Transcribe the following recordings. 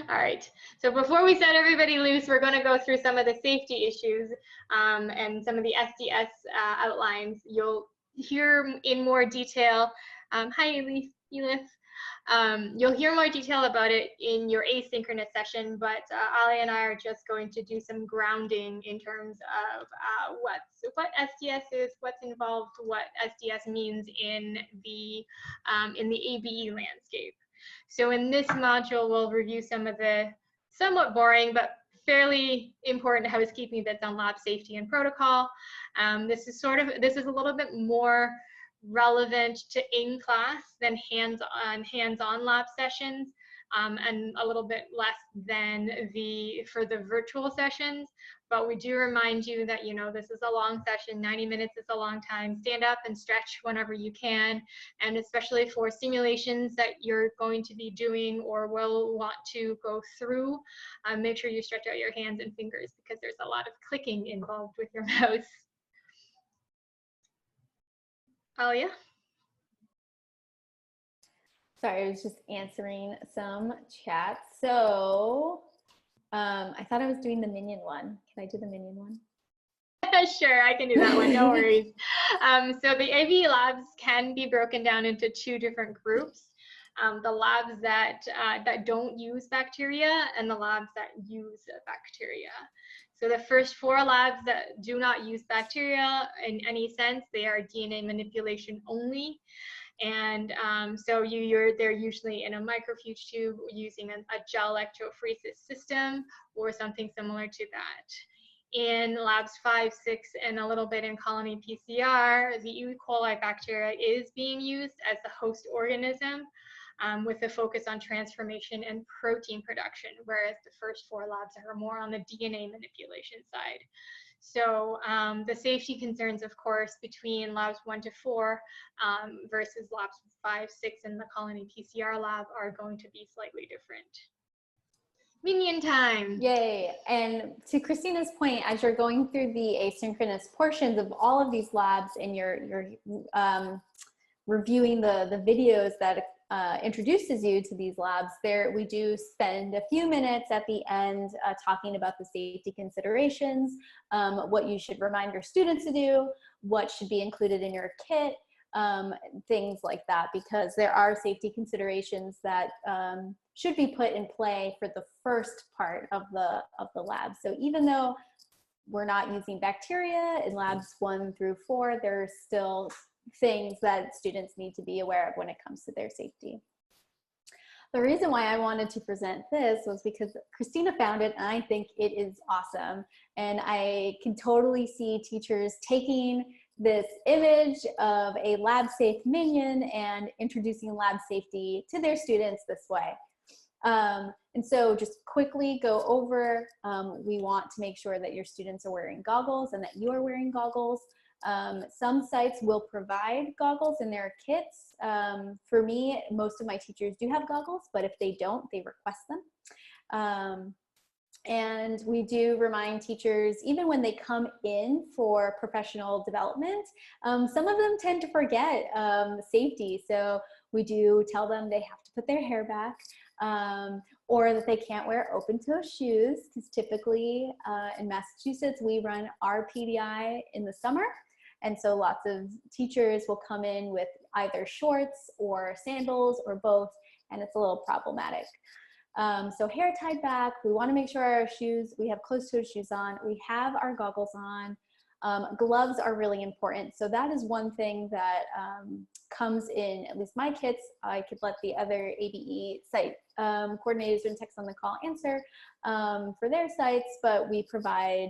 All right. So before we set everybody loose, we're going to go through some of the safety issues and some of the SDS outlines. You'll hear in more detail. Hi, Elif. You'll hear more detail about it in your asynchronous session, but Ali and I are just going to do some grounding in terms of what SDS is, what's involved, what SDS means in the ABE landscape. So in this module, we'll review some of the somewhat boring but fairly important housekeeping bits on lab safety and protocol. This is a little bit more relevant to in-class than hands-on lab sessions, and a little bit less than for the virtual sessions. But we do remind you that, you know, this is a long session, 90 minutes is a long time. Stand up and stretch whenever you can, and especially for simulations that you're going to be doing or will want to go through, make sure you stretch out your hands and fingers because there's a lot of clicking involved with your mouse. Alia? Sorry, I was just answering some chat. So I thought I was doing the minion one. Can I do the minion one? Sure, I can do that one, no worries. So the ABE labs can be broken down into two different groups. The labs that don't use bacteria and the labs that use bacteria. So the first four labs that do not use bacteria in any sense, they are DNA manipulation only. And so they're usually in a microfuge tube using a gel electrophoresis system or something similar to that. In labs 5, 6, and a little bit in colony PCR, the E. coli bacteria is being used as the host organism, with a focus on transformation and protein production, whereas the first four labs are more on the DNA manipulation side. So the safety concerns, of course, between labs 1 to 4 versus labs 5, 6, and the colony PCR lab are going to be slightly different. Minion time. Yay. And to Christina's point, as you're going through the asynchronous portions of all of these labs and you're reviewing the videos that introduces you to these labs, we do spend a few minutes at the end talking about the safety considerations, what you should remind your students to do, what should be included in your kit, things like that, because there are safety considerations that should be put in play for the first part of the lab. So even though we're not using bacteria in labs 1 through 4, there's still things that students need to be aware of when it comes to their safety. The reason why I wanted to present this was because Christina found it and I think it is awesome. And I can totally see teachers taking this image of a lab safe minion and introducing lab safety to their students this way. And so just quickly go over, we want to make sure that your students are wearing goggles and that you are wearing goggles. Some sites will provide goggles in their kits. For me, most of my teachers do have goggles, but if they don't, they request them. And we do remind teachers, even when they come in for professional development, some of them tend to forget safety. So we do tell them they have to put their hair back, or that they can't wear open-toe shoes, because typically in Massachusetts, we run our PDI in the summer. And so lots of teachers will come in with either shorts or sandals or both, and it's a little problematic. So hair tied back, we want to make sure our shoes, we have closed-toe shoes on, we have our goggles on. Gloves are really important. So that is one thing that comes in at least my kits. I could let the other ABE site coordinators and techs on the call answer for their sites, but we provide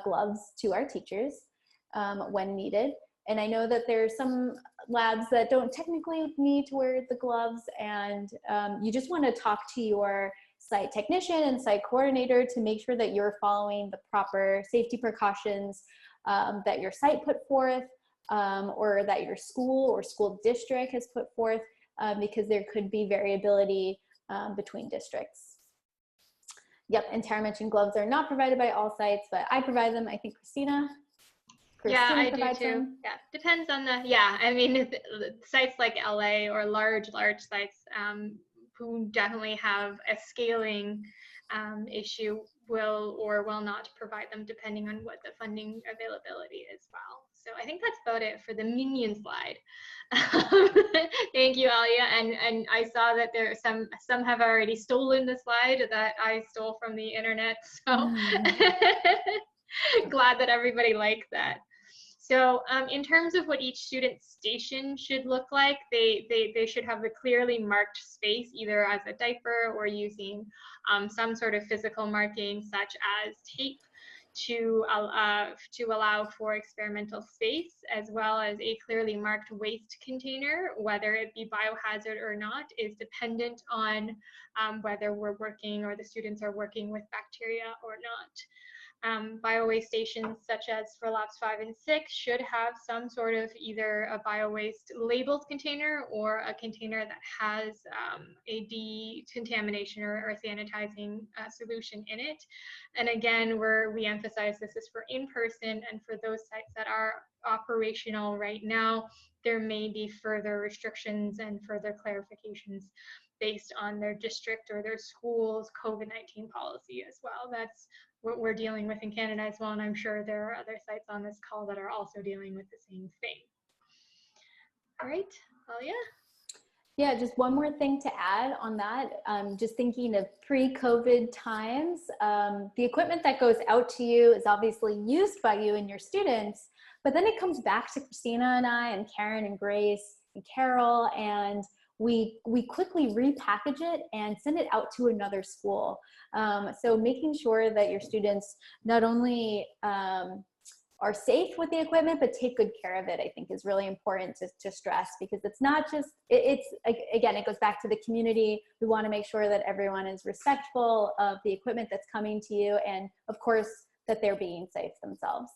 gloves to our teachers when needed. And I know that there are some labs that don't technically need to wear the gloves, and you just want to talk to your site technician and site coordinator to make sure that you're following the proper safety precautions that your site put forth, or that your school or school district has put forth, because there could be variability between districts. Yep, and Tara mentioned gloves are not provided by all sites, but I provide them. I think Christina yeah, I do too. Them. Yeah, depends on the, yeah, I mean, sites like LA or large sites who definitely have a scaling issue will or will not provide them depending on what the funding availability is well. So I think that's about it for the minion slide. Thank you, Alia. And I saw that there are some have already stolen the slide that I stole from the internet. So glad that everybody liked that. So in terms of what each student station should look like, they should have a clearly marked space, either as a diaper or using some sort of physical marking such as tape to allow for experimental space, as well as a clearly marked waste container. Whether it be biohazard or not is dependent on whether we're working or the students are working with bacteria or not. Bio-waste stations such as for labs 5 and 6 should have some sort of either a bio-waste labeled container or a container that has a decontamination or sanitizing solution in it. And again, we emphasize this is for in-person, and for those sites that are operational right now, there may be further restrictions and further clarifications based on their district or their school's COVID-19 policy as well. That's what we're dealing with in Canada as well, and I'm sure there are other sites on this call that are also dealing with the same thing. All right, Alia? Yeah, just one more thing to add on that. Just thinking of pre-COVID times, the equipment that goes out to you is obviously used by you and your students, but then it comes back to Christina and I and Karen and Grace and Carol, and we quickly repackage it and send it out to another school. So making sure that your students not only are safe with the equipment, but take good care of it, I think is really important to stress, because it's not just, again, it goes back to the community. We want to make sure that everyone is respectful of the equipment that's coming to you, and of course, that they're being safe themselves.